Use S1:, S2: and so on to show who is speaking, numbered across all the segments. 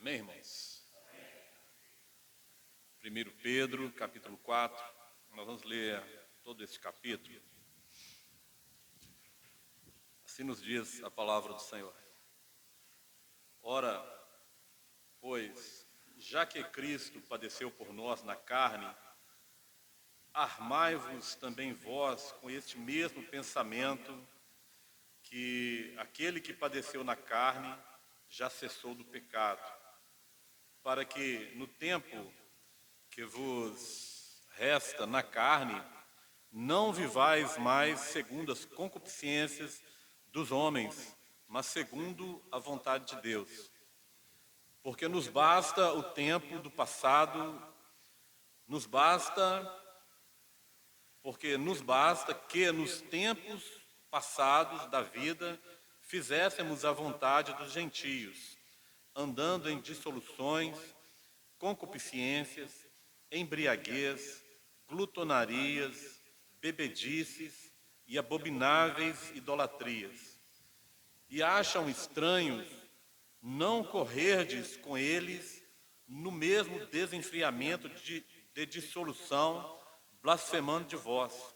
S1: Amém, irmãos? 1 Pedro, capítulo 4, nós vamos ler todo esse capítulo. Assim nos diz a palavra do Senhor. Ora, pois, já que Cristo padeceu por nós na carne, armai-vos também vós com este mesmo pensamento, que aquele que padeceu na carne já cessou do pecado, para que no tempo que vos resta na carne, não vivais mais segundo as concupiscências dos homens, mas segundo a vontade de Deus. Porque nos basta o tempo do passado, porque nos basta que nos tempos passados da vida fizéssemos a vontade dos gentios, andando em dissoluções, concupiscências, embriaguez, glutonarias, bebedices e abomináveis idolatrias. E acham estranhos não correrdes com eles no mesmo desenfreamento de dissolução, blasfemando de vós,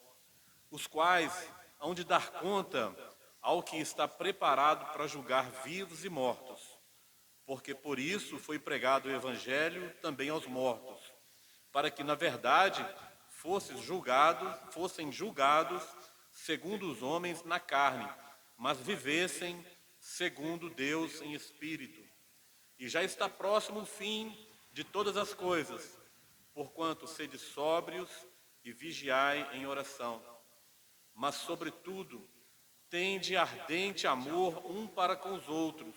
S1: os quais hão de dar conta ao que está preparado para julgar vivos e mortos, porque por isso foi pregado o Evangelho também aos mortos, para que, na verdade, fossem julgados segundo os homens na carne, mas vivessem segundo Deus em espírito. E já está próximo o fim de todas as coisas, porquanto sede sóbrios e vigiai em oração. Mas, sobretudo, tende ardente amor um para com os outros,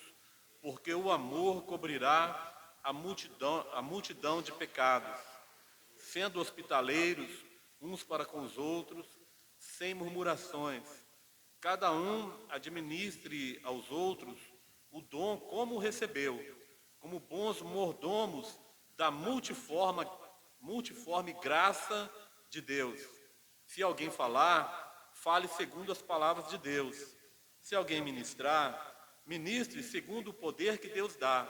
S1: porque o amor cobrirá a multidão de pecados. Sendo hospitaleiros uns para com os outros, sem murmurações. Cada um administre aos outros o dom como recebeu, como bons mordomos da multiforme graça de Deus. Se alguém falar, fale segundo as palavras de Deus. Se alguém ministrar, ministre segundo o poder que Deus dá,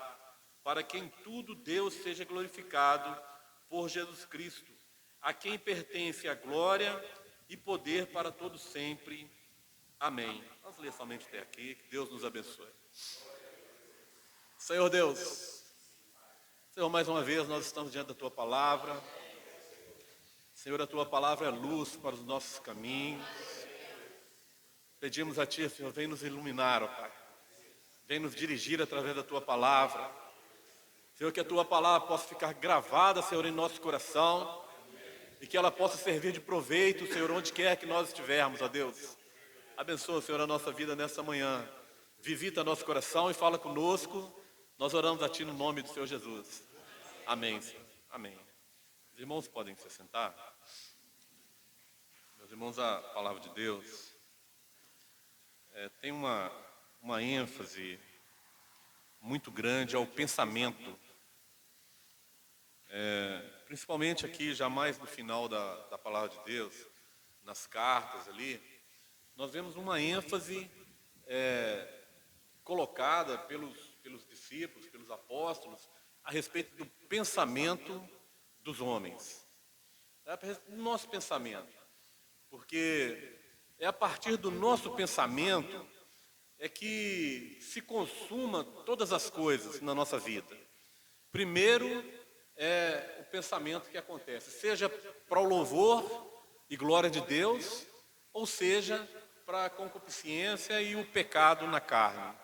S1: para que em tudo Deus seja glorificado por Jesus Cristo, a quem pertence a glória e poder para todos sempre. Amém. Vamos ler somente até aqui, que Deus nos abençoe. Senhor Deus, Senhor, mais uma vez nós estamos diante da Tua palavra. Senhor, a Tua palavra é luz para os nossos caminhos. Pedimos a Ti, Senhor, vem nos iluminar, ó Pai. Vem nos dirigir através da Tua palavra. Senhor, que a Tua palavra possa ficar gravada, Senhor, em nosso coração. E que ela possa servir de proveito, Senhor, onde quer que nós estivermos, ó Deus. Abençoa, Senhor, a nossa vida nessa manhã. Visita nosso coração e fala conosco. Nós oramos a Ti no nome do Senhor Jesus. Amém, Senhor. Amém. Os irmãos podem se sentar. Meus irmãos, a palavra de Deus tem uma ênfase muito grande ao pensamento. Principalmente aqui, já mais no final da palavra de Deus, nas cartas ali, nós vemos uma ênfase colocada pelos discípulos, pelos apóstolos, a respeito do pensamento dos homens. A respeito do nosso pensamento. Porque é a partir do nosso pensamento que se consuma todas as coisas na nossa vida. Primeiro é o pensamento que acontece, seja para o louvor e glória de Deus, ou seja, para a concupiscência e o pecado na carne.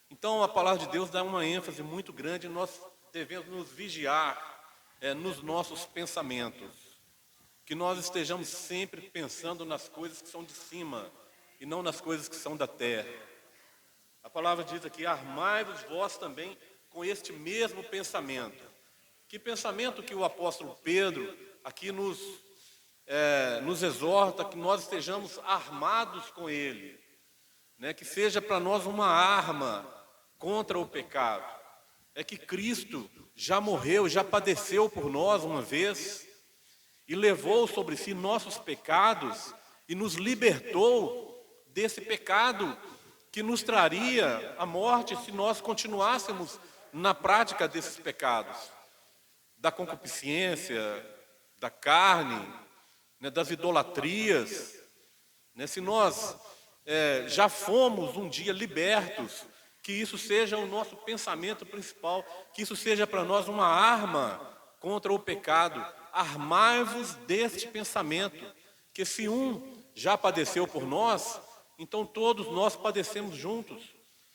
S1: Então, a palavra de Deus dá uma ênfase muito grande, nós devemos nos vigiar nos nossos pensamentos. Que nós estejamos sempre pensando nas coisas que são de cima e não nas coisas que são da terra. A palavra diz aqui, armai-vos vós também com este mesmo pensamento. Que pensamento que o apóstolo Pedro aqui nos exorta, que nós estejamos armados com ele, né? Que seja para nós uma arma contra o pecado. É que Cristo já morreu, já padeceu por nós uma vez e levou sobre si nossos pecados e nos libertou desse pecado que nos traria a morte se nós continuássemos na prática desses pecados, da concupiscência, da carne, né, das idolatrias, né? Se nós já fomos um dia libertos, que isso seja o nosso pensamento principal, que isso seja para nós uma arma contra o pecado. Armai-vos deste pensamento, que se um já padeceu por nós, então todos nós padecemos juntos.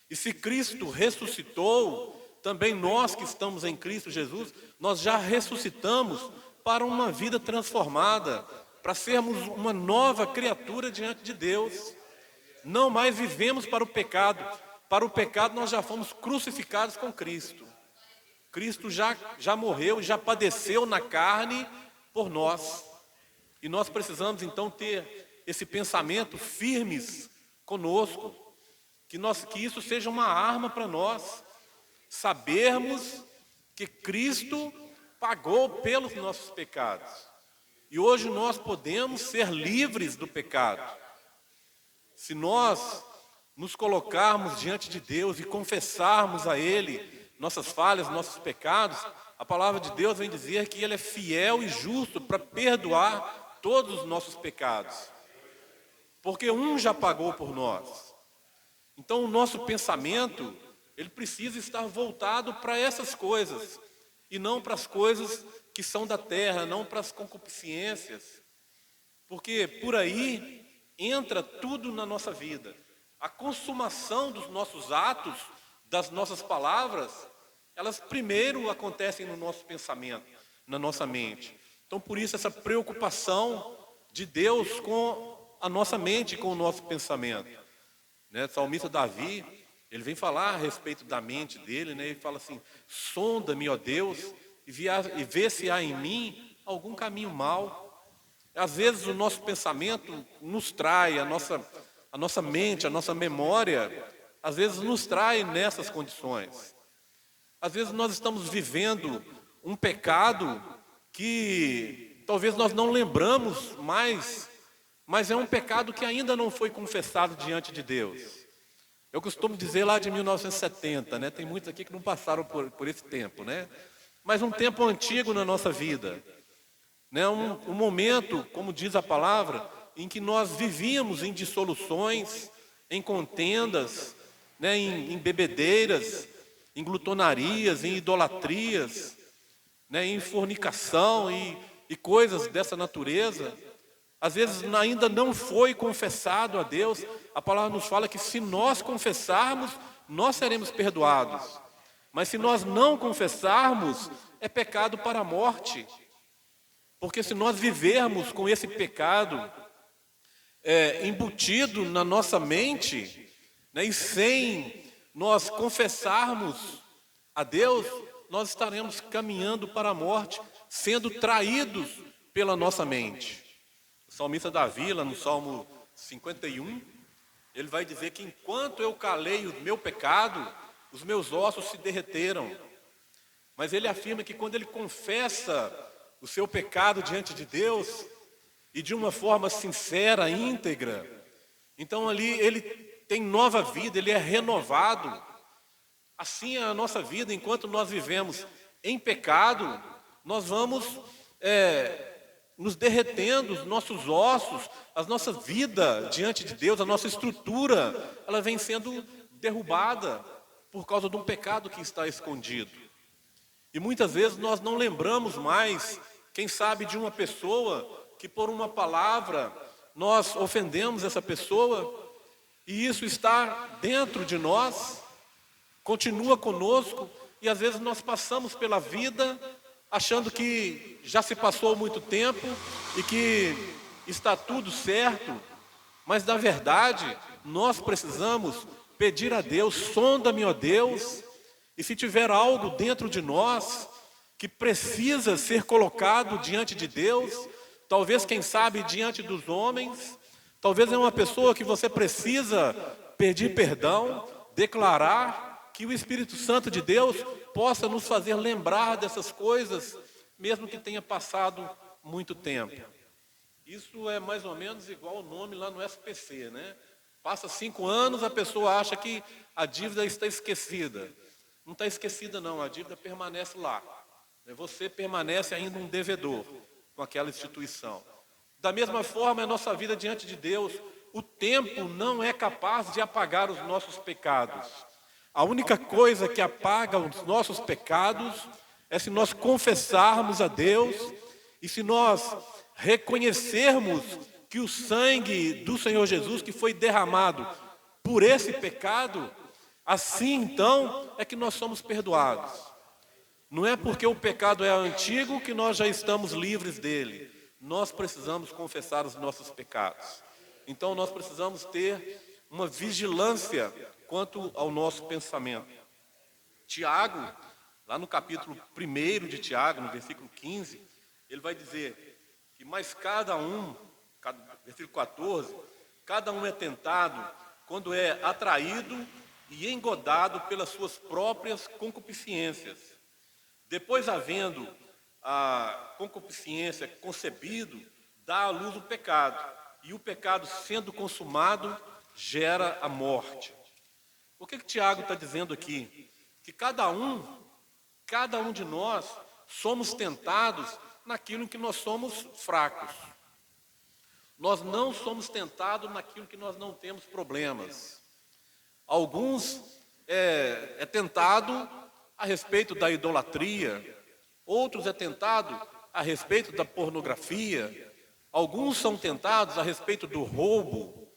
S1: E se Cristo ressuscitou, também nós que estamos em Cristo Jesus, nós já ressuscitamos para uma vida transformada, para sermos uma nova criatura diante de Deus. Não mais vivemos para o pecado. Para o pecado nós já fomos crucificados com Cristo. Cristo já morreu, já padeceu na carne por nós. E nós precisamos então ter esse pensamento firmes conosco, que isso seja uma arma para nós, sabermos que Cristo pagou pelos nossos pecados. E hoje nós podemos ser livres do pecado. Se nós nos colocarmos diante de Deus e confessarmos a Ele nossas falhas, nossos pecados, a palavra de Deus vem dizer que Ele é fiel e justo para perdoar todos os nossos pecados. Porque um já pagou por nós. Então o nosso pensamento, ele precisa estar voltado para essas coisas, e não para as coisas que são da terra, não para as concupiscências. Porque por aí entra tudo na nossa vida. A consumação dos nossos atos, das nossas palavras, elas primeiro acontecem no nosso pensamento, na nossa mente. Então por isso essa preocupação de Deus com a nossa mente, com o nosso pensamento. Né? O salmista Davi, ele vem falar a respeito da mente dele, né? Ele fala assim: sonda-me, ó Deus, e vê se há em mim algum caminho mau. Às vezes o nosso pensamento nos trai, a nossa mente, a nossa memória, às vezes nos trai nessas condições. Às vezes nós estamos vivendo um pecado que talvez nós não lembramos mais, mas é um pecado que ainda não foi confessado diante de Deus. Eu costumo dizer lá de 1970, né? Tem muitos aqui que não passaram por esse tempo, né? Mas um tempo antigo na nossa vida. Né? Um momento, como diz a palavra, em que nós vivíamos em dissoluções, em contendas, né? em bebedeiras, em glutonarias, em idolatrias, né? Em fornicação e coisas dessa natureza. Às vezes ainda não foi confessado a Deus. A palavra nos fala que se nós confessarmos, nós seremos perdoados. Mas se nós não confessarmos, é pecado para a morte. Porque se nós vivermos com esse pecado embutido na nossa mente, né, e sem nós confessarmos a Deus, nós estaremos caminhando para a morte, sendo traídos pela nossa mente. O salmista Davi, lá no Salmo 51, ele vai dizer que enquanto eu calei o meu pecado, os meus ossos se derreteram. Mas ele afirma que quando ele confessa o seu pecado diante de Deus, e de uma forma sincera, íntegra, então ali ele tem nova vida, ele é renovado. Assim é a nossa vida. Enquanto nós vivemos em pecado, nós vamos nos derretendo, os nossos ossos, a nossa vida diante de Deus, a nossa estrutura, ela vem sendo derrubada por causa de um pecado que está escondido. E muitas vezes nós não lembramos mais, quem sabe, de uma pessoa que por uma palavra nós ofendemos essa pessoa, e isso está dentro de nós, continua conosco, e às vezes nós passamos pela vida achando que já se passou muito tempo e que está tudo certo, mas na verdade nós precisamos pedir a Deus: sonda-me, ó Deus, e se tiver algo dentro de nós que precisa ser colocado diante de Deus, talvez, quem sabe, diante dos homens, talvez é uma pessoa que você precisa pedir perdão, declarar, que o Espírito Santo de Deus possa nos fazer lembrar dessas coisas, mesmo que tenha passado muito tempo. Isso é mais ou menos igual o nome lá no SPC, né? Passa 5 anos, a pessoa acha que a dívida está esquecida. não está esquecida não, a dívida permanece lá. Você permanece ainda um devedor com aquela instituição. Da mesma forma, a nossa vida diante de Deus, o tempo não é capaz de apagar os nossos pecados. A única coisa que apaga os nossos pecados é se nós confessarmos a Deus e se nós reconhecermos que o sangue do Senhor Jesus que foi derramado por esse pecado, assim então é que nós somos perdoados. Não é porque o pecado é antigo que nós já estamos livres dele. Nós precisamos confessar os nossos pecados. Então nós precisamos ter uma vigilância quanto ao nosso pensamento. Tiago, lá no capítulo 1 de Tiago, no versículo 15, ele vai dizer que mais cada um, versículo 14, cada um é tentado quando é atraído e engodado pelas suas próprias concupiscências. Depois, havendo a concupiscência concebido, dá à luz o pecado. E o pecado, sendo consumado, gera a morte. O que Tiago está dizendo aqui? Que cada um de nós somos tentados naquilo em que nós somos fracos. Nós não somos tentados naquilo que nós não temos problemas. Alguns é tentado a respeito da idolatria, outros é tentado a respeito da pornografia, alguns são tentados a respeito do roubo.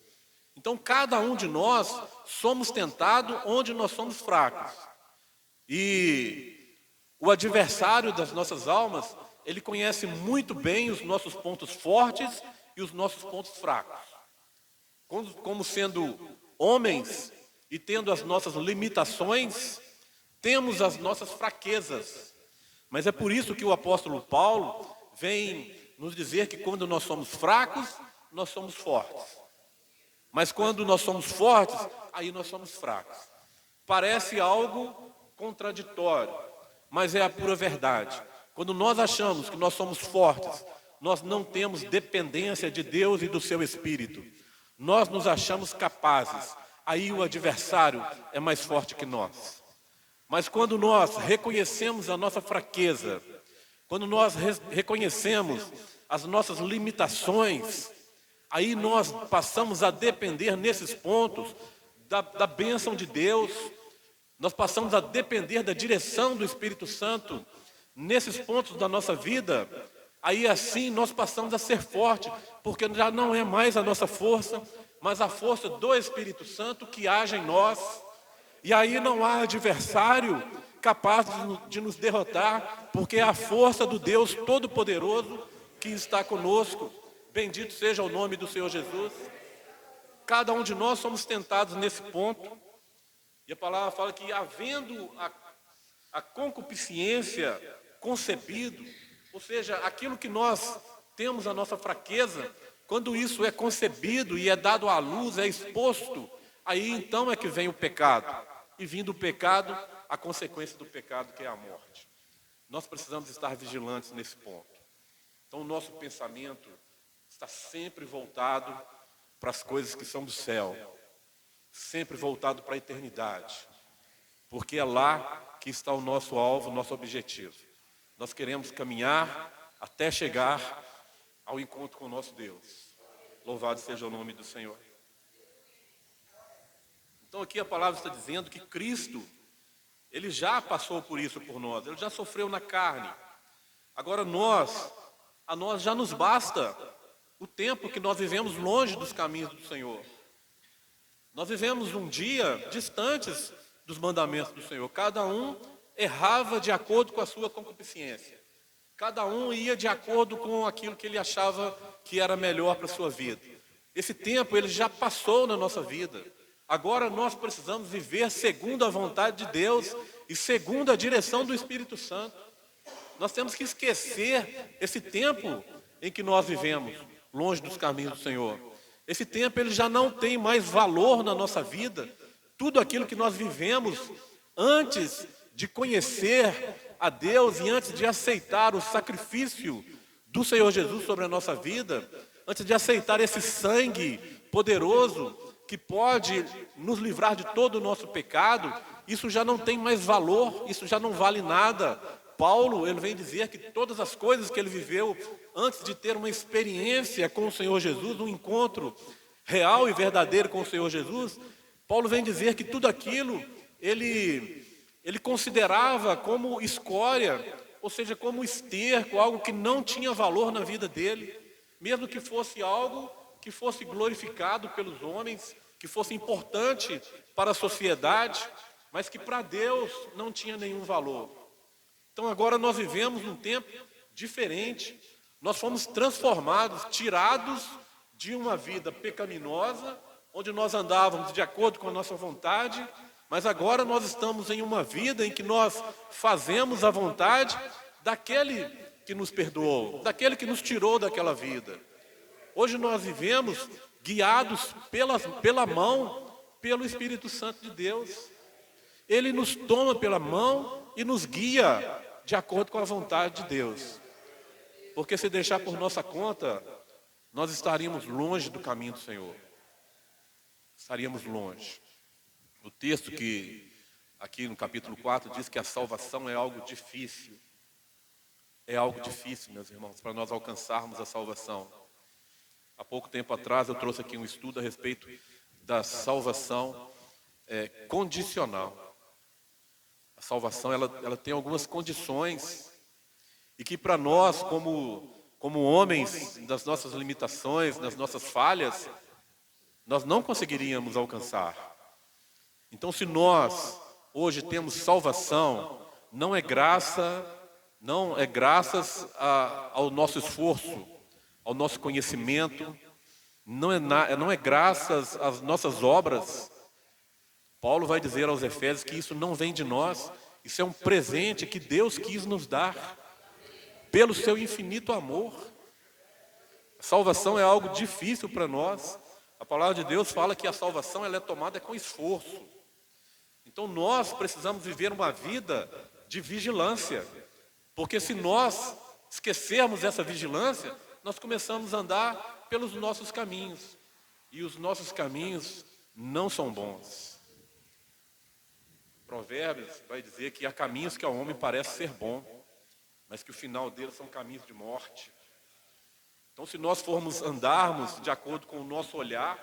S1: Então, cada um de nós somos tentados onde nós somos fracos. E o adversário das nossas almas, ele conhece muito bem os nossos pontos fortes e os nossos pontos fracos. Como sendo homens e tendo as nossas limitações, temos as nossas fraquezas. Mas é por isso que o apóstolo Paulo vem nos dizer que quando nós somos fracos, nós somos fortes. Mas quando nós somos fortes, aí nós somos fracos. Parece algo contraditório, mas é a pura verdade. Quando nós achamos que nós somos fortes, nós não temos dependência de Deus e do seu Espírito. Nós nos achamos capazes. Aí o adversário é mais forte que nós. Mas quando nós reconhecemos a nossa fraqueza, quando nós reconhecemos as nossas limitações, aí nós passamos a depender nesses pontos da bênção de Deus, nós passamos a depender da direção do Espírito Santo nesses pontos da nossa vida. Aí assim nós passamos a ser fortes, porque já não é mais a nossa força, mas a força do Espírito Santo que age em nós. E aí não há adversário capaz de nos derrotar, porque é a força do Deus Todo-Poderoso que está conosco. Bendito seja o nome do Senhor Jesus. Cada um de nós somos tentados nesse ponto. E a palavra fala que havendo a concupiscência concebido, ou seja, aquilo que nós temos a nossa fraqueza, quando isso é concebido e é dado à luz, é exposto, aí então é que vem o pecado. E vindo o pecado, a consequência do pecado, que é a morte. Nós precisamos estar vigilantes nesse ponto. Então o nosso pensamento está sempre voltado para as coisas que são do céu. Sempre voltado para a eternidade. Porque é lá que está o nosso alvo, o nosso objetivo. Nós queremos caminhar até chegar ao encontro com o nosso Deus. Louvado seja o nome do Senhor. Então aqui a palavra está dizendo que Cristo, Ele já passou por isso por nós, Ele já sofreu na carne. Agora a nós já nos basta o tempo que nós vivemos longe dos caminhos do Senhor. Nós vivemos um dia distantes dos mandamentos do Senhor. Cada um errava de acordo com a sua concupiscência. Cada um ia de acordo com aquilo que ele achava que era melhor para a sua vida. Esse tempo ele já passou na nossa vida. Agora nós precisamos viver segundo a vontade de Deus e segundo a direção do Espírito Santo. Nós temos que esquecer esse tempo em que nós vivemos longe dos caminhos do Senhor. Esse tempo ele já não tem mais valor na nossa vida. Tudo aquilo que nós vivemos antes de conhecer a Deus e antes de aceitar o sacrifício do Senhor Jesus sobre a nossa vida, antes de aceitar esse sangue poderoso que pode nos livrar de todo o nosso pecado, isso já não tem mais valor, isso já não vale nada. Paulo, ele vem dizer que todas as coisas que ele viveu antes de ter uma experiência com o Senhor Jesus, um encontro real e verdadeiro com o Senhor Jesus, Paulo vem dizer que tudo aquilo ele considerava como escória, ou seja, como esterco, algo que não tinha valor na vida dele, mesmo que fosse algo que fosse glorificado pelos homens, que fosse importante para a sociedade, mas que para Deus não tinha nenhum valor. Então agora nós vivemos um tempo diferente, nós fomos transformados, tirados de uma vida pecaminosa, onde nós andávamos de acordo com a nossa vontade, mas agora nós estamos em uma vida em que nós fazemos a vontade daquele que nos perdoou, daquele que nos tirou daquela vida. Hoje nós vivemos guiados pela mão, pelo Espírito Santo de Deus. Ele nos toma pela mão e nos guia de acordo com a vontade de Deus. Porque se deixar por nossa conta, nós estaríamos longe do caminho do Senhor. Estaríamos longe. O texto que aqui no capítulo 4 diz que a salvação é algo difícil. É algo difícil, meus irmãos, para nós alcançarmos a salvação. Há pouco tempo atrás eu trouxe aqui um estudo a respeito da salvação condicional. A salvação ela tem algumas condições e que para nós, como homens, das nossas limitações, das nossas falhas, nós não conseguiríamos alcançar. Então, se nós hoje temos salvação, não é graças ao nosso esforço, ao nosso conhecimento, não é graças às nossas obras. Paulo vai dizer aos Efésios que isso não vem de nós, isso é um presente que Deus quis nos dar, pelo seu infinito amor. A salvação é algo difícil para nós. A palavra de Deus fala que a salvação ela é tomada com esforço. Então nós precisamos viver uma vida de vigilância, porque se nós esquecermos essa vigilância, nós começamos a andar pelos nossos caminhos, e os nossos caminhos não são bons. Provérbios vai dizer que há caminhos que ao homem parece ser bom, mas que o final deles são caminhos de morte. Então, se nós formos andarmos de acordo com o nosso olhar,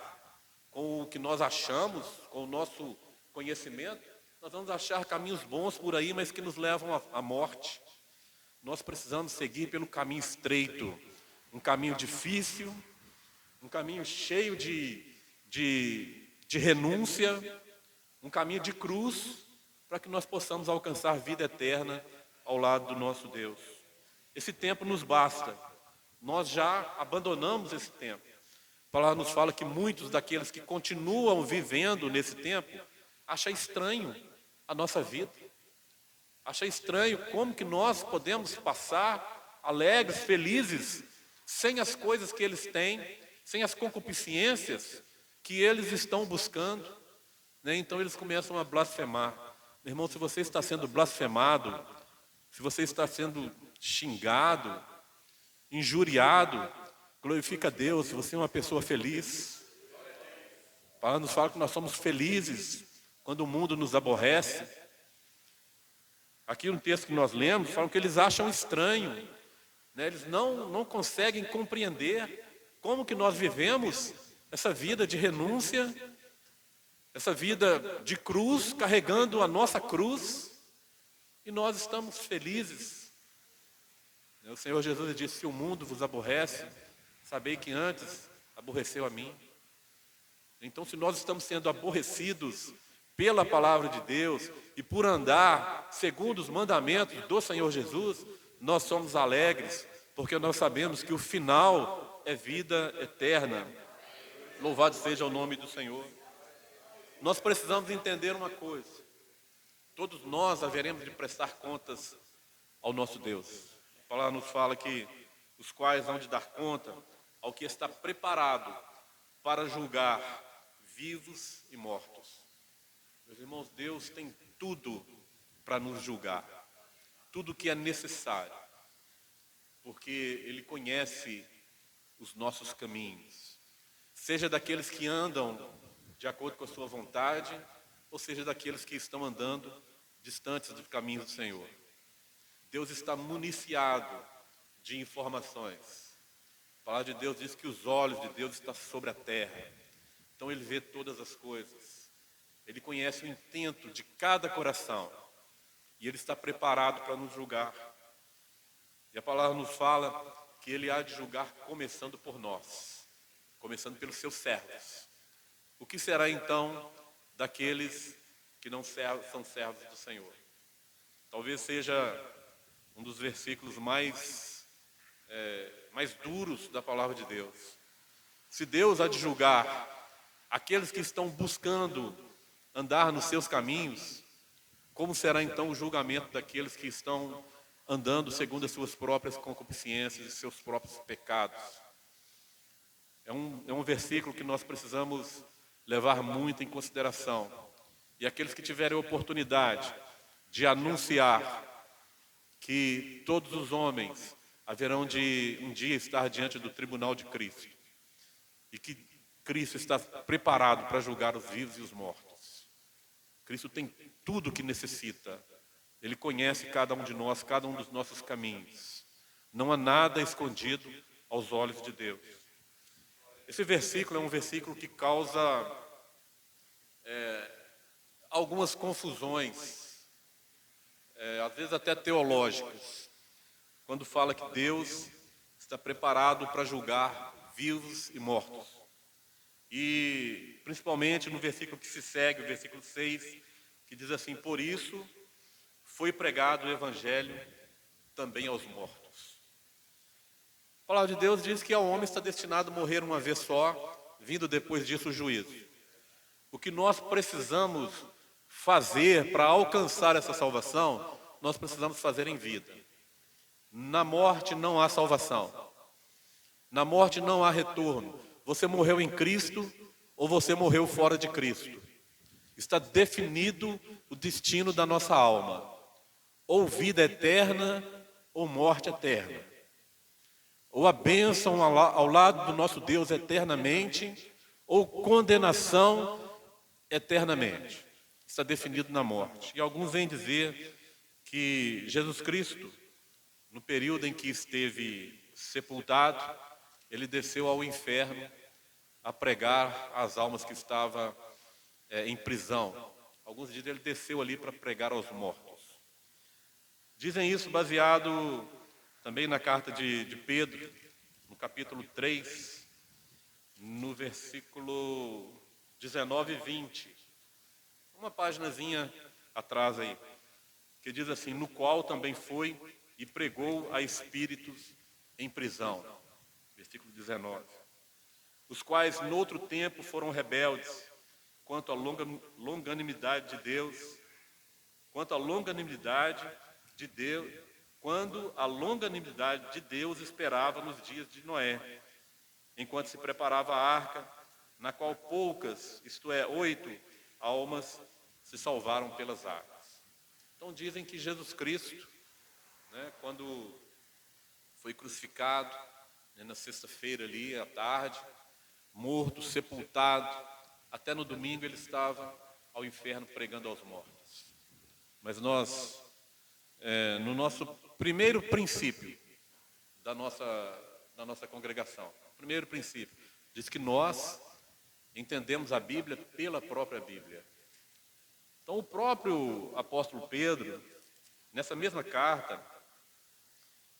S1: com o que nós achamos, com o nosso conhecimento, nós vamos achar caminhos bons por aí, mas que nos levam à morte. Nós precisamos seguir pelo caminho estreito, um caminho difícil, um caminho cheio de renúncia, um caminho de cruz, para que nós possamos alcançar vida eterna ao lado do nosso Deus. Esse tempo nos basta. Nós já abandonamos esse tempo. A palavra nos fala que muitos daqueles que continuam vivendo nesse tempo acham estranho a nossa vida. Acham estranho como que nós podemos passar alegres, felizes, sem as coisas que eles têm, sem as concupiscências que eles estão buscando. Então eles começam a blasfemar. Meu irmão, se você está sendo blasfemado, se você está sendo xingado, injuriado, glorifica a Deus, se você é uma pessoa feliz. A palavra nos fala que nós somos felizes quando o mundo nos aborrece. Aqui no texto que nós lemos, falam que eles acham estranho, eles não conseguem compreender como que nós vivemos essa vida de renúncia, essa vida de cruz, carregando a nossa cruz, e nós estamos felizes. O Senhor Jesus disse: se o mundo vos aborrece, sabei que antes aborreceu a mim. Então, se nós estamos sendo aborrecidos pela palavra de Deus e por andar segundo os mandamentos do Senhor Jesus, nós somos alegres, porque nós sabemos que o final é vida eterna. Louvado seja o nome do Senhor. Nós precisamos entender uma coisa: todos nós haveremos de prestar contas ao nosso Deus. A palavra nos fala que os quais hão de dar conta ao que está preparado para julgar vivos e mortos. Meus irmãos, Deus tem tudo para nos julgar, tudo que é necessário, porque Ele conhece os nossos caminhos, seja daqueles que andam de acordo com a sua vontade, ou seja, daqueles que estão andando distantes dos caminhos do Senhor. Deus está municiado de informações. A palavra de Deus diz que os olhos de Deus estão sobre a terra. Então Ele vê todas as coisas. Ele conhece o intento de cada coração. E Ele está preparado para nos julgar. E a palavra nos fala que Ele há de julgar começando por nós. Começando pelos seus servos. O que será então daqueles que não são servos do Senhor? Talvez seja um dos versículos mais duros da palavra de Deus. Se Deus há de julgar aqueles que estão buscando andar nos seus caminhos, como será então o julgamento daqueles que estão andando segundo as suas próprias concupiscências e seus próprios pecados? É um versículo que nós precisamos levar muito em consideração. E aqueles que tiverem a oportunidade de anunciar que todos os homens haverão de um dia estar diante do tribunal de Cristo, e que Cristo está preparado para julgar os vivos e os mortos. Cristo tem tudo o que necessita. Ele conhece cada um de nós, cada um dos nossos caminhos. Não há nada escondido aos olhos de Deus. Esse versículo é um versículo que causa algumas confusões, às vezes até teológicas, quando fala que Deus está preparado para julgar vivos e mortos. E principalmente no versículo que se segue, o versículo 6, que diz assim: por isso foi pregado o evangelho também aos mortos. A palavra de Deus diz que ao homem está destinado a morrer uma vez só, vindo depois disso o juízo. O que nós precisamos fazer para alcançar essa salvação, nós precisamos fazer em vida. Na morte não há salvação. Na morte não há retorno. Você morreu em Cristo ou você morreu fora de Cristo. Está definido o destino da nossa alma. Ou vida eterna ou morte eterna. Ou a bênção ao lado do nosso Deus eternamente, ou condenação eternamente. Está definido na morte. E alguns vêm dizer que Jesus Cristo, no período em que esteve sepultado, Ele desceu ao inferno a pregar às almas que estavam em prisão. Alguns dizem que Ele desceu ali para pregar aos mortos. Dizem isso baseado também na carta de Pedro, no capítulo 3, no versículo 19 e 20. Uma paginazinha atrás aí, que diz assim: no qual também foi e pregou a espíritos em prisão. Versículo 19. Os quais, noutro tempo, foram rebeldes, quanto à longanimidade de Deus, quando a longanimidade de Deus esperava nos dias de Noé, enquanto se preparava a arca, na qual poucas, isto é, 8 almas se salvaram pelas águas. Então dizem que Jesus Cristo, quando foi crucificado, na sexta-feira ali à tarde, morto, sepultado, até no domingo ele estava ao inferno pregando aos mortos. Mas nós, no nosso primeiro princípio da nossa congregação, primeiro princípio, diz que nós entendemos a Bíblia pela própria Bíblia. Então o próprio apóstolo Pedro, nessa mesma carta,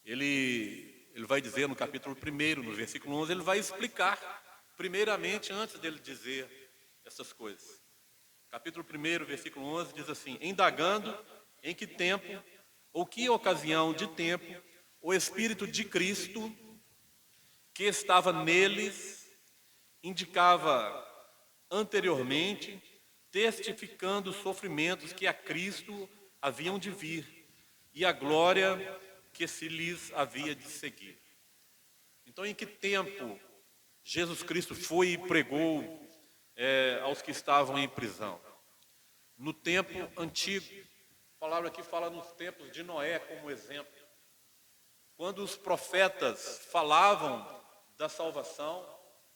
S1: ele vai dizer no capítulo 1, no versículo 11, ele vai explicar, primeiramente, antes dele dizer essas coisas. Capítulo 1, versículo 11, diz assim: indagando em que tempo, ou que ocasião de tempo, o Espírito de Cristo, que estava neles, indicava anteriormente, testificando os sofrimentos que a Cristo haviam de vir, e a glória que se lhes havia de seguir. Então, em que tempo Jesus Cristo foi e pregou aos que estavam em prisão? No tempo antigo. A palavra aqui fala nos tempos de Noé como exemplo. Quando os profetas falavam da salvação,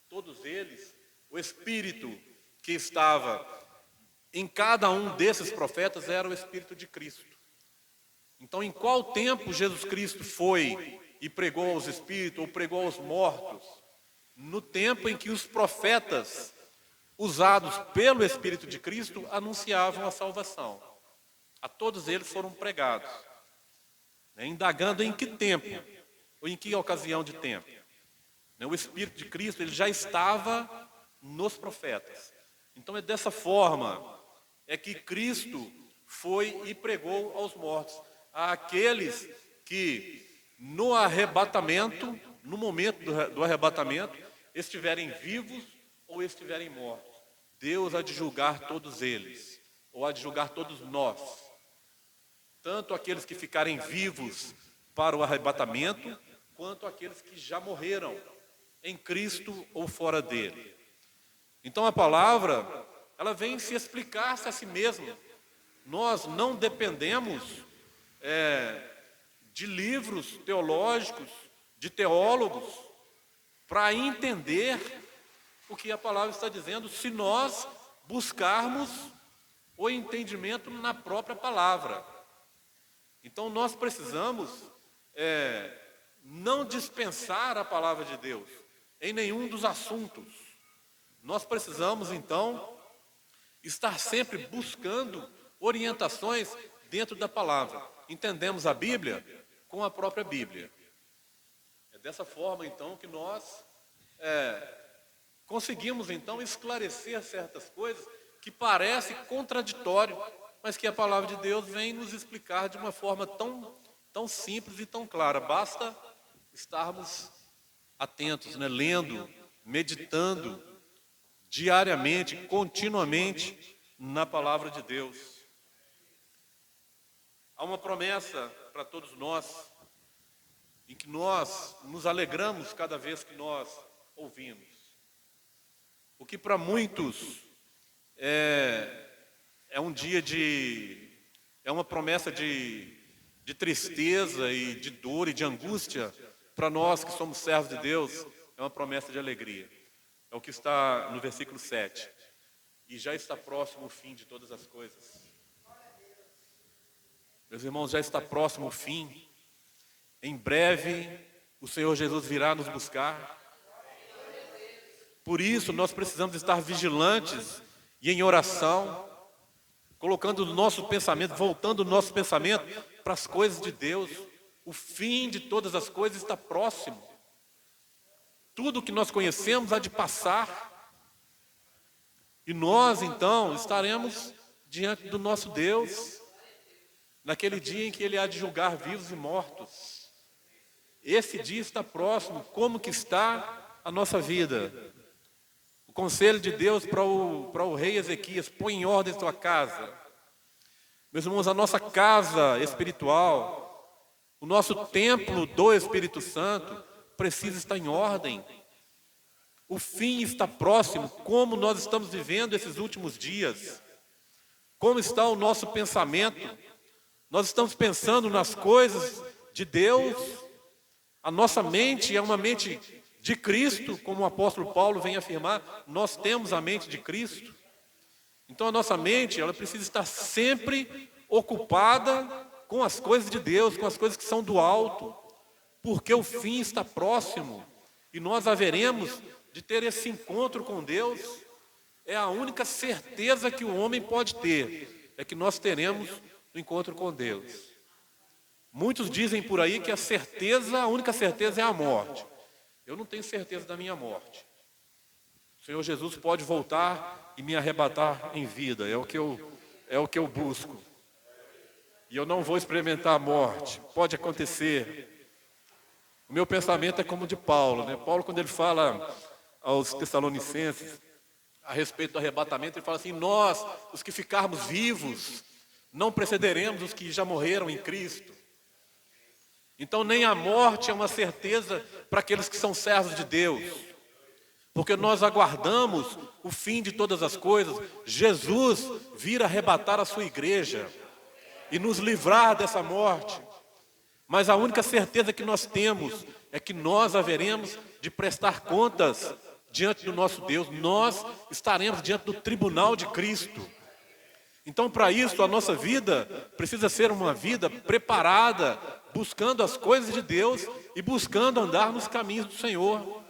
S1: todos eles, o Espírito que estava em cada um desses profetas era o Espírito de Cristo. Então, em qual tempo Jesus Cristo foi e pregou aos espíritos, ou pregou aos mortos? No tempo em que os profetas, usados pelo Espírito de Cristo, anunciavam a salvação. A todos eles foram pregados. Indagando em que tempo, ou em que ocasião de tempo. O Espírito de Cristo ele já estava nos profetas. Então é dessa forma que Cristo foi e pregou aos mortos, àqueles que no arrebatamento, no momento do arrebatamento, estiverem vivos ou estiverem mortos. Deus há de julgar todos eles, ou há de julgar todos nós. Tanto aqueles que ficarem vivos para o arrebatamento, quanto aqueles que já morreram em Cristo ou fora dele. Então a palavra, ela vem se explicar-se a si mesma. Nós não dependemos de livros teológicos, de teólogos, para entender o que a palavra está dizendo, se nós buscarmos o entendimento na própria palavra. Então nós precisamos não dispensar a palavra de Deus em nenhum dos assuntos. Nós precisamos então estar sempre buscando orientações dentro da palavra. Entendemos a Bíblia com a própria Bíblia. É dessa forma então que nós conseguimos então esclarecer certas coisas que parecem contraditórias, mas que a palavra de Deus vem nos explicar de uma forma tão simples e tão clara. Basta estarmos atentos, lendo, meditando diariamente, continuamente na palavra de Deus. Há uma promessa para todos nós, em que nós nos alegramos cada vez que nós ouvimos. O que para muitos é um dia é uma promessa de tristeza e de dor e de angústia, para nós que somos servos de Deus, é uma promessa de alegria. É o que está no versículo 7. E já está próximo o fim de todas as coisas. Meus irmãos, já está próximo o fim. Em breve, o Senhor Jesus virá nos buscar. Por isso, nós precisamos estar vigilantes e em oração, colocando o nosso pensamento, voltando o nosso pensamento para as coisas de Deus. O fim de todas as coisas está próximo. Tudo que nós conhecemos há de passar. E nós, então, estaremos diante do nosso Deus, naquele dia em que Ele há de julgar vivos e mortos. Esse dia está próximo. Como que está a nossa vida? O conselho de Deus para o rei Ezequias: põe em ordem a sua casa. Meus irmãos, a nossa casa espiritual, o nosso templo do Espírito Santo, precisa estar em ordem. O fim está próximo. Como nós estamos vivendo esses últimos dias? Como está o nosso pensamento? Nós estamos pensando nas coisas de Deus? A nossa mente é uma mente de Cristo, como o apóstolo Paulo vem afirmar. Nós temos a mente de Cristo. Então a nossa mente, ela precisa estar sempre ocupada com as coisas de Deus, com as coisas que são do alto, porque o fim está próximo e nós haveremos de ter esse encontro com Deus. É a única certeza que o homem pode ter, é que nós teremos o encontro com Deus. Muitos dizem por aí que a única certeza é a morte. Eu não tenho certeza da minha morte. O Senhor Jesus pode voltar e me arrebatar em vida, é o que eu busco. E eu não vou experimentar a morte, pode acontecer. O meu pensamento é como o de Paulo, Paulo, quando ele fala aos Tessalonicenses a respeito do arrebatamento, ele fala assim: nós, os que ficarmos vivos, não precederemos os que já morreram em Cristo. Então nem a morte é uma certeza para aqueles que são servos de Deus, porque nós aguardamos o fim de todas as coisas, Jesus vir arrebatar a sua igreja e nos livrar dessa morte. Mas a única certeza que nós temos é que nós haveremos de prestar contas diante do nosso Deus. Nós estaremos diante do tribunal de Cristo. Então, para isso, a nossa vida precisa ser uma vida preparada, buscando as coisas de Deus e buscando andar nos caminhos do Senhor.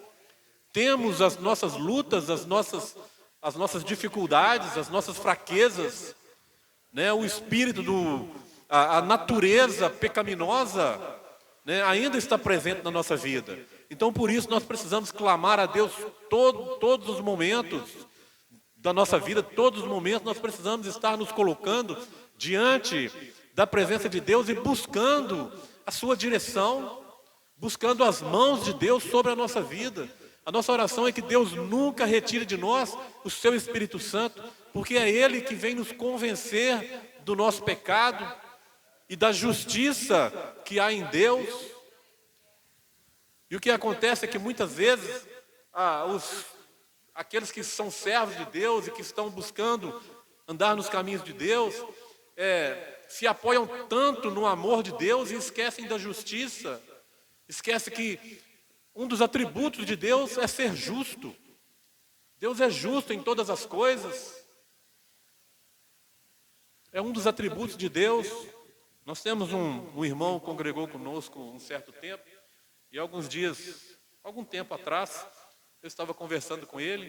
S1: Temos as nossas lutas, as nossas dificuldades, as nossas fraquezas, né? O espírito a natureza pecaminosa, né, ainda está presente na nossa vida. Então, por isso, nós precisamos clamar a Deus todos os momentos da nossa vida, todos os momentos, nós precisamos estar nos colocando diante da presença de Deus e buscando a sua direção, buscando as mãos de Deus sobre a nossa vida. A nossa oração é que Deus nunca retire de nós o seu Espírito Santo, porque é Ele que vem nos convencer do nosso pecado e da justiça que há em Deus. E o que acontece é que muitas vezes aqueles que são servos de Deus e que estão buscando andar nos caminhos de Deus, se apoiam tanto no amor de Deus e esquecem da justiça, esquecem que um dos atributos de Deus é ser justo. Deus é justo em todas as coisas. É um dos atributos de Deus. Nós temos um irmão que congregou conosco um certo tempo, e algum tempo atrás, eu estava conversando com ele,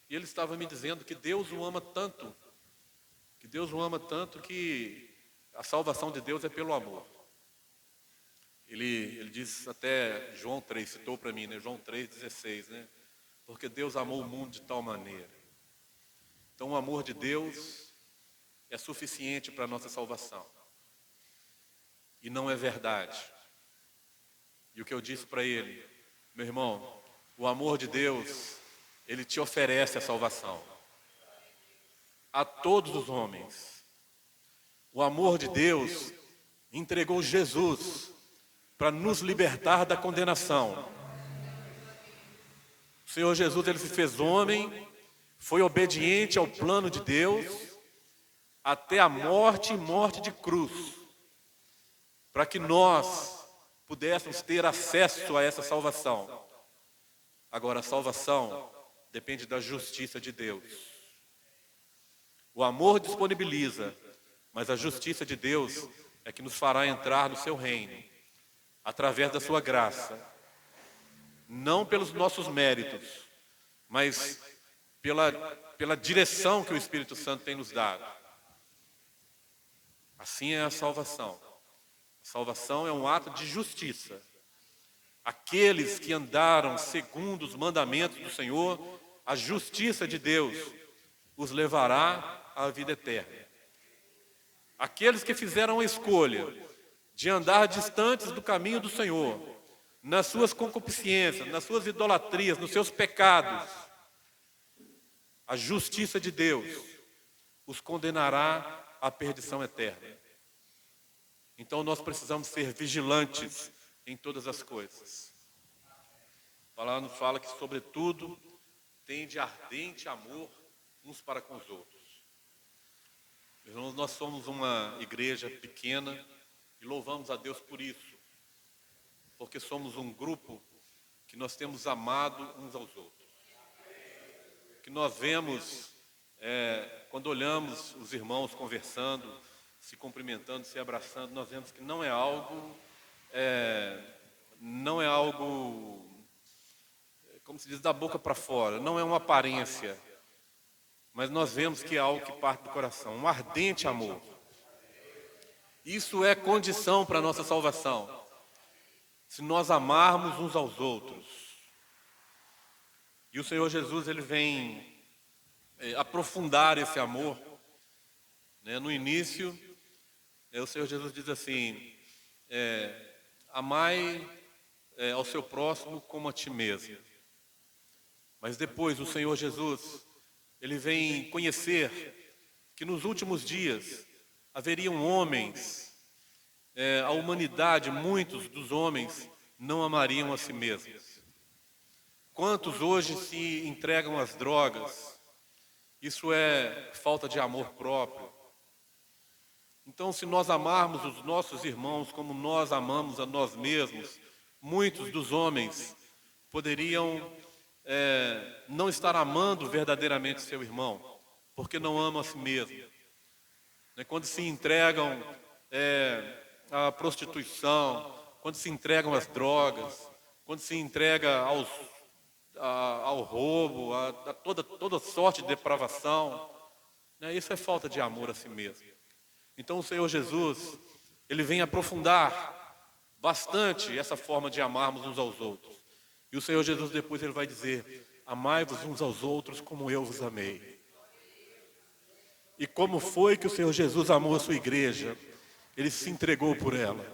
S1: e ele estava me dizendo que Deus o ama tanto, que a salvação de Deus é pelo amor. Ele diz até João 3, citou para mim, né? João 3,16, né? Porque Deus amou o mundo de tal maneira. Então o amor de Deus é suficiente para a nossa salvação. E não é verdade. E o que eu disse para ele, meu irmão, o amor de Deus, Ele te oferece a salvação. A todos os homens. O amor de Deus entregou Jesus para nos libertar da condenação. O Senhor Jesus, Ele se fez homem, foi obediente ao plano de Deus, até a morte e morte de cruz, para que nós pudéssemos ter acesso a essa salvação. Agora, a salvação depende da justiça de Deus. O amor disponibiliza, mas a justiça de Deus é que nos fará entrar no seu reino, através da sua graça. Não pelos nossos méritos, mas pela direção que o Espírito Santo tem nos dado. Assim é a salvação. A salvação é um ato de justiça. Aqueles que andaram segundo os mandamentos do Senhor, a justiça de Deus os levará à vida eterna. Aqueles que fizeram a escolha de andar distantes do caminho do Senhor, nas suas concupiscências, nas suas idolatrias, nos seus pecados, a justiça de Deus os condenará à perdição eterna. Então nós precisamos ser vigilantes em todas as coisas. A palavra nos fala que, sobretudo, tende ardente amor uns para com os outros. Irmãos, nós somos uma igreja pequena e louvamos a Deus por isso, porque somos um grupo que nós temos amado uns aos outros. Que nós vemos, quando olhamos os irmãos conversando, se cumprimentando, se abraçando, nós vemos que não é algo, como se diz, da boca para fora, não é uma aparência, mas nós vemos que é algo que parte do coração, um ardente amor. Isso é condição para a nossa salvação, se nós amarmos uns aos outros. E o Senhor Jesus, Ele vem aprofundar esse amor, né? No início, o Senhor Jesus diz assim, amai ao seu próximo como a ti mesmo. Mas depois o Senhor Jesus, Ele vem conhecer que nos últimos dias haveriam homens, a humanidade, muitos dos homens não amariam a si mesmos. Quantos hoje se entregam às drogas? Isso é falta de amor próprio. Então, se nós amarmos os nossos irmãos como nós amamos a nós mesmos, muitos dos homens poderiam não estar amando verdadeiramente seu irmão, porque não amam a si mesmo. né? Quando se entregam à prostituição, quando se entregam às drogas, quando se entrega ao roubo, a toda sorte de depravação, né? Isso é falta de amor a si mesmo. Então o Senhor Jesus, Ele vem aprofundar bastante essa forma de amarmos uns aos outros. E o Senhor Jesus depois Ele vai dizer: amai-vos uns aos outros como eu vos amei. E como foi que o Senhor Jesus amou a sua igreja? Ele se entregou por ela.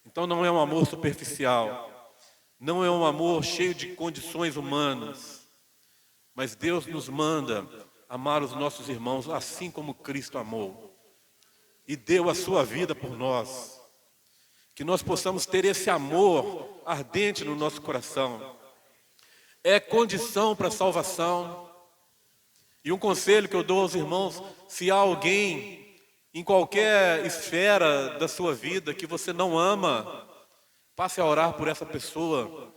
S1: Então não é um amor superficial, não é um amor cheio de condições humanas, mas Deus nos manda amar os nossos irmãos assim como Cristo amou e deu a sua vida por nós. Que nós possamos ter esse amor ardente no nosso coração. É condição para a salvação. E um conselho que eu dou aos irmãos: se há alguém em qualquer esfera da sua vida que você não ama, passe a orar por essa pessoa,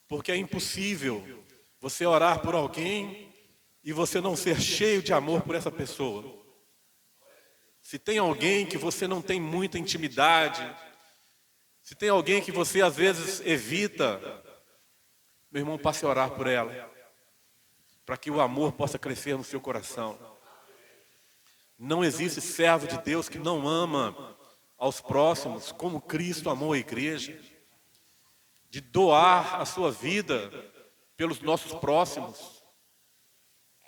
S1: porque é impossível você orar por alguém e você não ser cheio de amor por essa pessoa. Se tem alguém que você não tem muita intimidade, se tem alguém que você às vezes evita, meu irmão, passe a orar por ela, para que o amor possa crescer no seu coração. Não existe servo de Deus que não ama aos próximos como Cristo amou a igreja, de doar a sua vida pelos nossos próximos.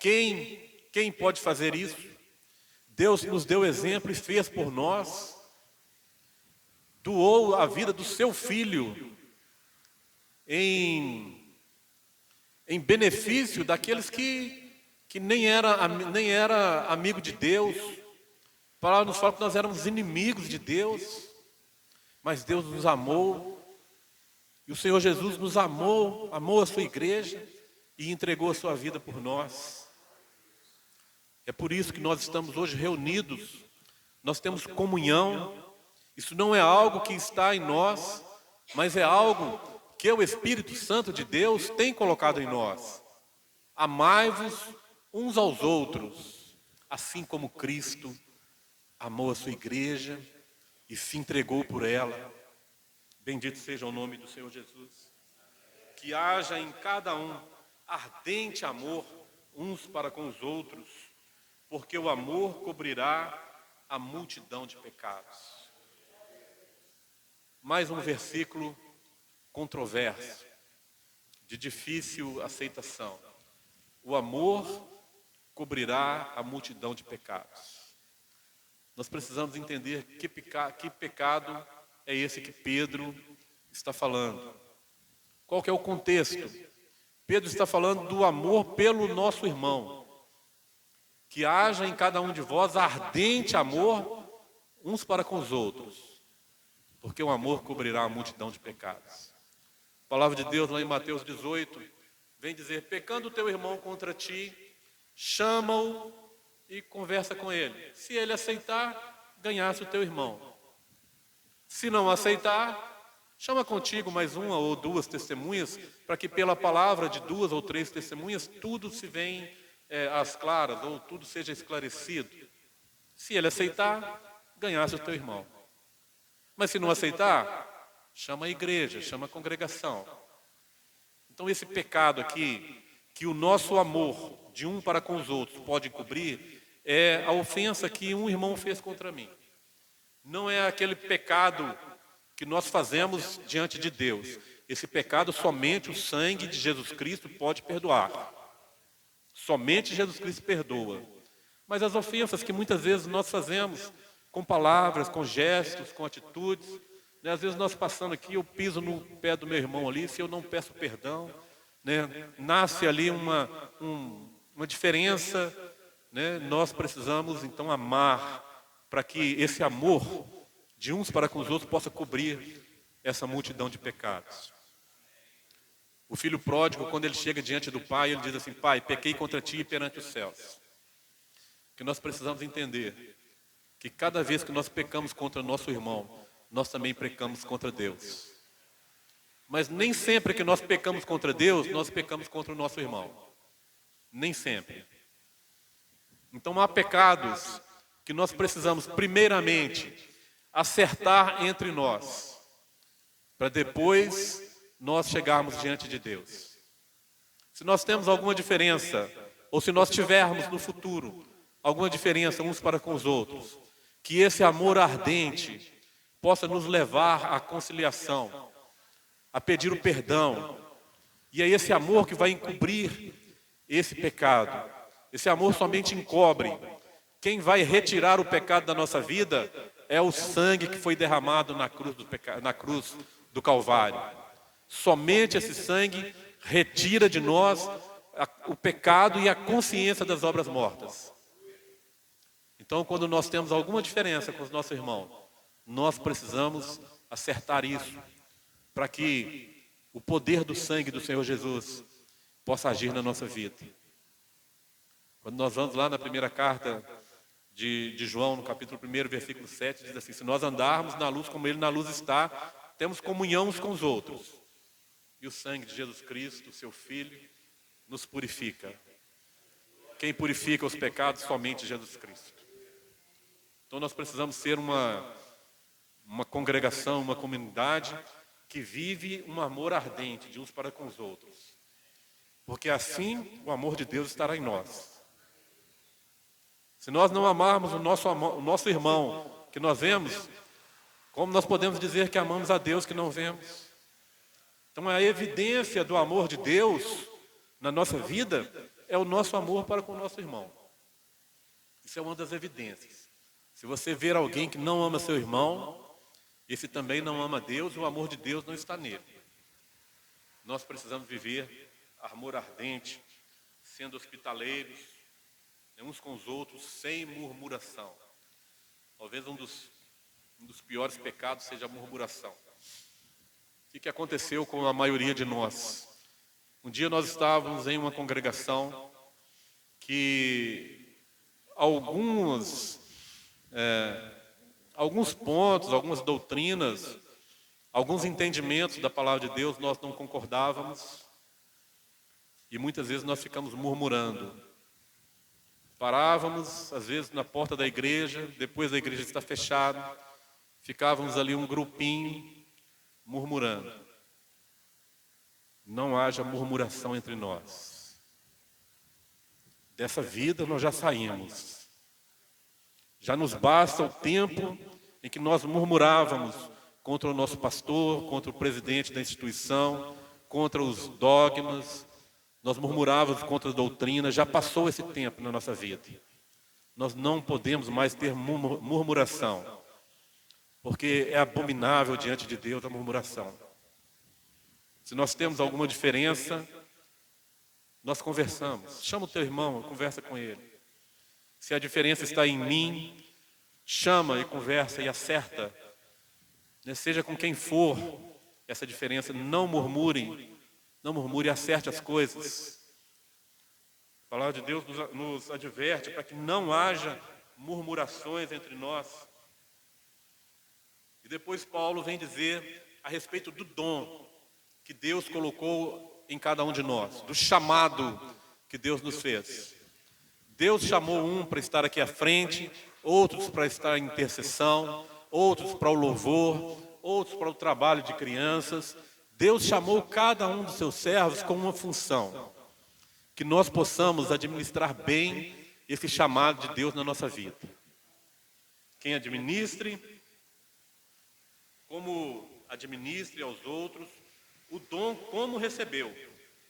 S1: Quem pode fazer isso? Deus nos deu exemplo e fez por nós. Doou a vida do seu filho em benefício daqueles que nem era amigo de Deus. A palavra nos fala que nós éramos inimigos de Deus, mas Deus nos amou, e o Senhor Jesus nos amou a sua igreja e entregou a sua vida por nós. É por isso que nós estamos hoje reunidos, nós temos comunhão. Isso não é algo que está em nós, mas é algo que o Espírito Santo de Deus tem colocado em nós. Amai-vos uns aos outros, assim como Cristo amou a sua igreja e se entregou por ela. Bendito seja o nome do Senhor Jesus. Que haja em cada um ardente amor uns para com os outros, porque o amor cobrirá a multidão de pecados. Mais um versículo controverso, de difícil aceitação. O amor cobrirá a multidão de pecados. Nós precisamos entender que pecado é esse que Pedro está falando. Qual que é o contexto? Pedro está falando do amor pelo nosso irmão. Que haja em cada um de vós ardente amor uns para com os outros, porque o amor cobrirá a multidão de pecados. A palavra de Deus lá em Mateus 18 vem dizer: pecando o teu irmão contra ti, chama-o e conversa com ele. Se ele aceitar, ganhasse o teu irmão. Se não aceitar, chama contigo mais uma ou duas testemunhas, para que pela palavra de duas ou três testemunhas tudo se venha às claras, ou tudo seja esclarecido. Se ele aceitar, ganhasse o teu irmão. Mas se não aceitar, chama a igreja, chama a congregação. Então esse pecado aqui, que o nosso amor de um para com os outros pode cobrir, é a ofensa que um irmão fez contra mim. Não é aquele pecado que nós fazemos diante de Deus. Esse pecado somente o sangue de Jesus Cristo pode perdoar. Somente Jesus Cristo perdoa. Mas as ofensas que muitas vezes nós fazemos com palavras, com gestos, com atitudes, né? Às vezes nós passando aqui, eu piso no pé do meu irmão ali, se eu não peço perdão, né? Nasce ali uma diferença, né? Nós precisamos então amar, para que esse amor de uns para com os outros possa cobrir essa multidão de pecados. O filho pródigo, quando ele chega diante do pai, ele diz assim: pai, pequei contra ti e perante os céus. Que nós precisamos entender que cada vez que nós pecamos contra nosso irmão, nós também pecamos contra Deus. Mas nem sempre que nós pecamos contra Deus, nós pecamos contra o nosso irmão. Nem sempre. Então há pecados que nós precisamos, primeiramente, acertar entre nós, para depois nós chegarmos diante de Deus. Se nós temos alguma diferença, ou se nós tivermos no futuro alguma diferença uns para com os outros, que esse amor ardente possa nos levar à conciliação, a pedir o perdão, e é esse amor que vai encobrir esse pecado. Esse amor somente encobre. Quem vai retirar o pecado da nossa vida é o sangue que foi derramado na cruz do Calvário. Somente esse sangue retira de nós o pecado e a consciência das obras mortas. Então, quando nós temos alguma diferença com os nossos irmãos, nós precisamos acertar isso, para que o poder do sangue do Senhor Jesus possa agir na nossa vida. Quando nós vamos lá na primeira carta de João, no capítulo 1, versículo 7, diz assim: se nós andarmos na luz como Ele na luz está, temos comunhão uns com os outros. E o sangue de Jesus Cristo, seu Filho, nos purifica. Quem purifica os pecados? Somente Jesus Cristo. Então nós precisamos ser uma congregação, uma comunidade que vive um amor ardente de uns para com os outros. Porque assim o amor de Deus estará em nós. Se nós não amarmos o nosso irmão que nós vemos, como nós podemos dizer que amamos a Deus que não vemos? Então a evidência do amor de Deus na nossa vida é o nosso amor para com o nosso irmão. Isso é uma das evidências. Se você ver alguém que não ama seu irmão, esse também não ama Deus, o amor de Deus não está nele. Nós precisamos viver amor ardente, sendo hospitaleiros, uns com os outros, sem murmuração. Talvez um dos piores pecados seja a murmuração. O que aconteceu com a maioria de nós? Um dia nós estávamos em uma congregação que alguns pontos, algumas doutrinas, alguns entendimentos da palavra de Deus nós não concordávamos, e muitas vezes nós ficamos murmurando. Parávamos, às vezes, na porta da igreja, depois da igreja estar fechada, ficávamos ali um grupinho murmurando. Não haja murmuração entre nós. Dessa vida nós já saímos. Já nos basta o tempo em que nós murmurávamos contra o nosso pastor, contra o presidente da instituição, contra os dogmas. Nós murmurávamos contra a doutrina. Já passou esse tempo na nossa vida. Nós não podemos mais ter murmuração, porque é abominável diante de Deus a murmuração. Se nós temos alguma diferença, nós conversamos. Chama o teu irmão, conversa com ele. Se a diferença está em mim, chama e conversa e acerta. Seja com quem for essa diferença, não murmure e acerte as coisas. A palavra de Deus nos adverte para que não haja murmurações entre nós. E depois Paulo vem dizer a respeito do dom que Deus colocou em cada um de nós, do chamado que Deus nos fez. Deus chamou um para estar aqui à frente, outros para estar em intercessão, outros para o louvor, outros para o trabalho de crianças. Deus chamou cada um dos seus servos com uma função, que nós possamos administrar bem esse chamado de Deus na nossa vida. Quem administre, como administre aos outros, o dom como recebeu,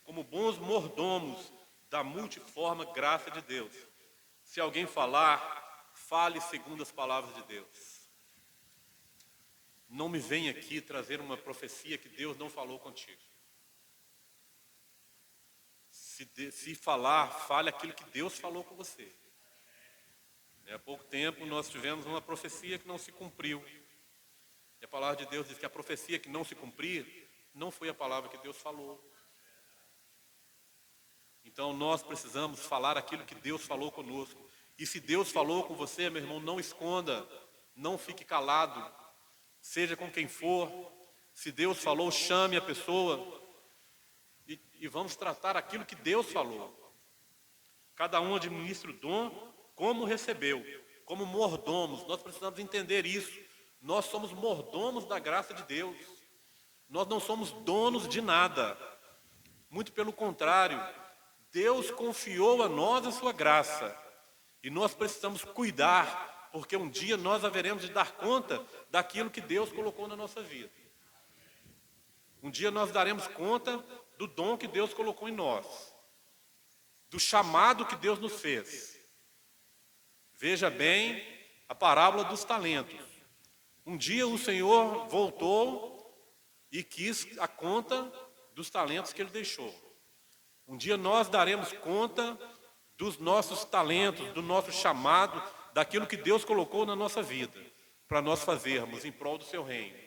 S1: como bons mordomos da multiforme graça de Deus. Se alguém falar, fale segundo as palavras de Deus. Não me venha aqui trazer uma profecia que Deus não falou contigo. Se falar, fale aquilo que Deus falou com você. Há pouco tempo nós tivemos uma profecia que não se cumpriu. E a palavra de Deus diz que a profecia que não se cumprir não foi a palavra que Deus falou. Então nós precisamos falar aquilo que Deus falou conosco. E se Deus falou com você, meu irmão, não esconda, não fique calado, seja com quem for. Se Deus falou, chame a pessoa e vamos tratar aquilo que Deus falou. Cada um administra o dom como recebeu. como mordomos. Nós precisamos entender isso. Nós somos mordomos da graça de Deus. Nós não somos donos de nada. Muito pelo contrário, Deus confiou a nós a sua graça. E nós precisamos cuidar, porque um dia nós haveremos de dar conta daquilo que Deus colocou na nossa vida. Um dia nós daremos conta do dom que Deus colocou em nós, do chamado que Deus nos fez. Veja bem a parábola dos talentos. Um dia o Senhor voltou e quis a conta dos talentos que Ele deixou. Um dia nós daremos conta dos nossos talentos, do nosso chamado, daquilo que Deus colocou na nossa vida, para nós fazermos em prol do Seu reino.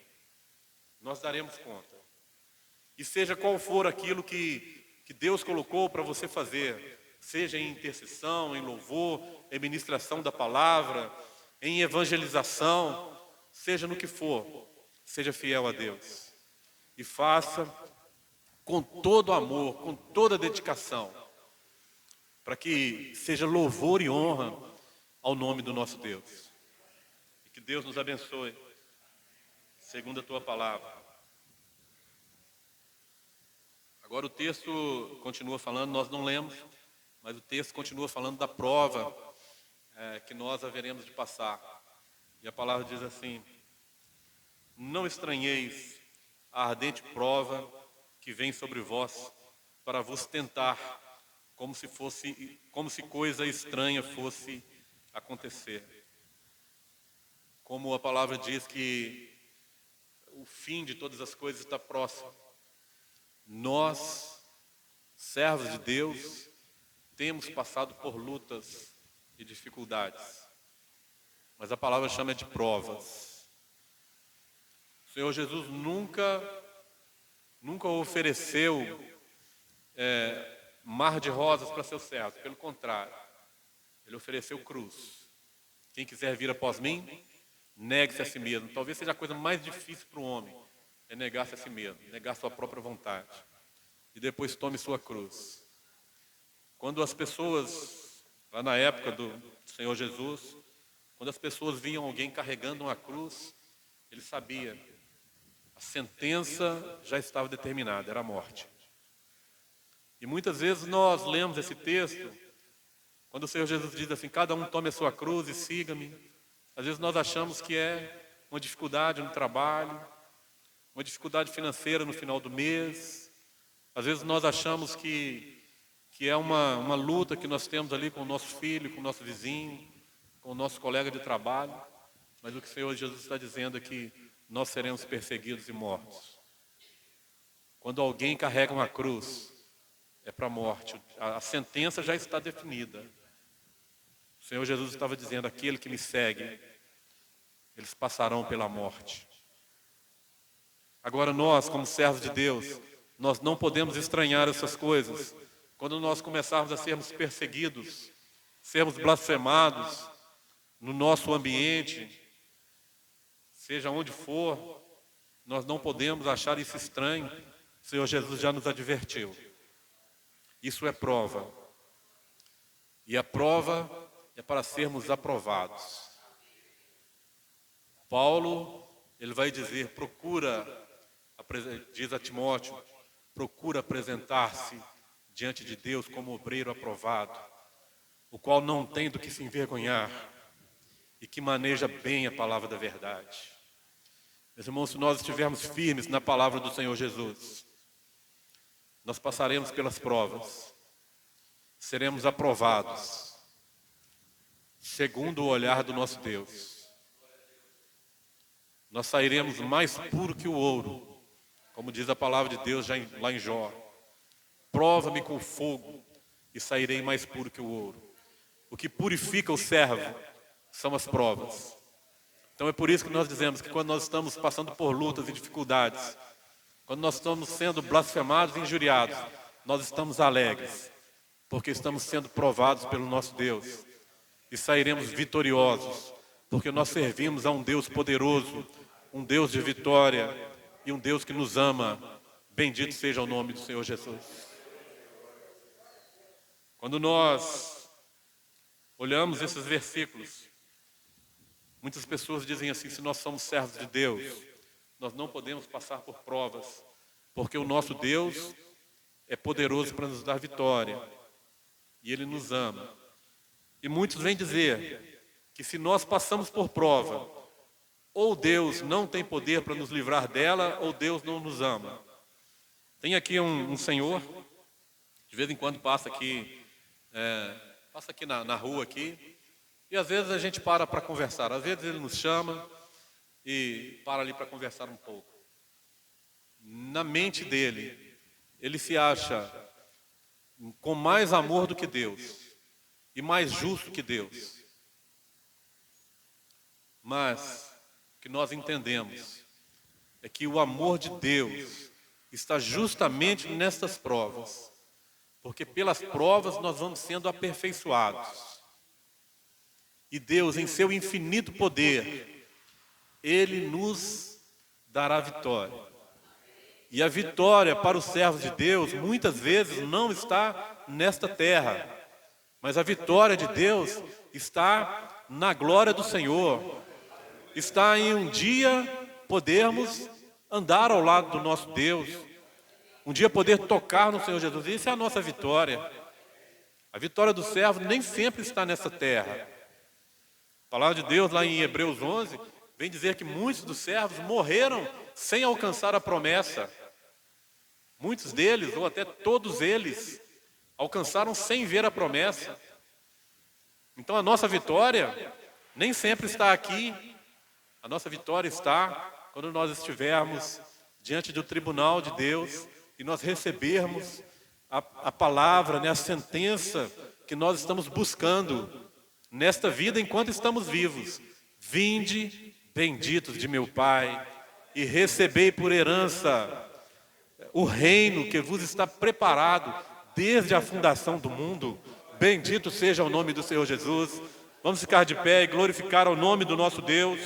S1: Nós daremos conta. E seja qual for aquilo que Deus colocou para você fazer, seja em intercessão, em louvor, em ministração da palavra, em evangelização, seja no que for, seja fiel a Deus. E faça com todo amor, com toda dedicação, para que seja louvor e honra ao nome do nosso Deus. E que Deus nos abençoe, segundo a Tua palavra. Agora o texto continua falando, nós não lemos, mas o texto continua falando da prova que nós haveremos de passar. E a palavra diz assim: não estranheis a ardente prova que vem sobre vós para vos tentar, como se coisa estranha fosse acontecer. Como a palavra diz que o fim de todas as coisas está próximo. Nós, servos de Deus, temos passado por lutas e dificuldades, mas a palavra chama de provas. O Senhor Jesus nunca ofereceu mar de rosas para seus servos, pelo contrário, Ele ofereceu cruz. Quem quiser vir após mim, negue-se a si mesmo. Talvez seja a coisa mais difícil para o homem, é negar-se a si mesmo, negar sua própria vontade. E depois tome sua cruz. Quando as pessoas, lá na época do Senhor Jesus, quando as pessoas viam alguém carregando uma cruz, ele sabia, a sentença já estava determinada, era a morte. E muitas vezes nós lemos esse texto, quando o Senhor Jesus diz assim, cada um tome a sua cruz e siga-me. Às vezes nós achamos que é uma dificuldade no trabalho, uma dificuldade financeira no final do mês. Às vezes nós achamos que é uma luta que nós temos ali com o nosso filho, com o nosso vizinho, com o nosso colega de trabalho. Mas o que o Senhor Jesus está dizendo é que nós seremos perseguidos e mortos. Quando alguém carrega uma cruz, é para a morte. A sentença já está definida. O Senhor Jesus estava dizendo, aquele que me segue, eles passarão pela morte. Agora nós, como servos de Deus, nós não podemos estranhar essas coisas. Quando nós começarmos a sermos perseguidos, sermos blasfemados no nosso ambiente, seja onde for, nós não podemos achar isso estranho. O Senhor Jesus já nos advertiu. Isso é prova. E a prova é para sermos aprovados. Paulo, ele vai dizer, diz a Timóteo, procura apresentar-se diante de Deus como obreiro aprovado, o qual não tem do que se envergonhar e que maneja bem a palavra da verdade. Meus irmãos, se nós estivermos firmes na palavra do Senhor Jesus, nós passaremos pelas provas, seremos aprovados, segundo o olhar do nosso Deus. Nós sairemos mais puro que o ouro, como diz a palavra de Deus lá em Jó. Prova-me com fogo e sairei mais puro que o ouro. O que purifica o servo são as provas. Então é por isso que nós dizemos que quando nós estamos passando por lutas e dificuldades, quando nós estamos sendo blasfemados e injuriados, nós estamos alegres, porque estamos sendo provados pelo nosso Deus. E sairemos vitoriosos, porque nós servimos a um Deus poderoso, um Deus de vitória e um Deus que nos ama. Bendito seja o nome do Senhor Jesus. Quando nós olhamos esses versículos, Muitas pessoas dizem assim: se nós somos servos de Deus, nós não podemos passar por provas, porque o nosso Deus é poderoso para nos dar vitória, e Ele nos ama. E muitos vêm dizer que se nós passamos por prova, ou Deus não tem poder para nos livrar dela, ou Deus não nos ama. Tem aqui um senhor, de vez em quando passa aqui na rua aqui, e às vezes a gente para conversar. Às vezes ele nos chama e para ali para conversar um pouco. Na mente dele, ele se acha com mais amor do que Deus e mais justo que Deus. Mas o que nós entendemos é que o amor de Deus está justamente nestas provas, porque pelas provas nós vamos sendo aperfeiçoados. E Deus, em seu infinito poder, Ele nos dará vitória. E a vitória para os servos de Deus, muitas vezes, não está nesta terra, mas a vitória de Deus está na glória do Senhor. Está em um dia podermos andar ao lado do nosso Deus, um dia poder tocar no Senhor Jesus. Isso é a nossa vitória. A vitória do servo nem sempre está nessa terra. A palavra de Deus lá em Hebreus 11 vem dizer que muitos dos servos morreram sem alcançar a promessa. Muitos deles, ou até todos eles, alcançaram sem ver a promessa. Então a nossa vitória nem sempre está aqui. A nossa vitória está quando nós estivermos diante do tribunal de Deus e nós recebermos a palavra, a sentença que nós estamos buscando nesta vida enquanto estamos vivos. Vinde, benditos de meu Pai, e recebei por herança o reino que vos está preparado desde a fundação do mundo. Bendito seja o nome do Senhor Jesus. Vamos ficar de pé e glorificar o nome do nosso Deus.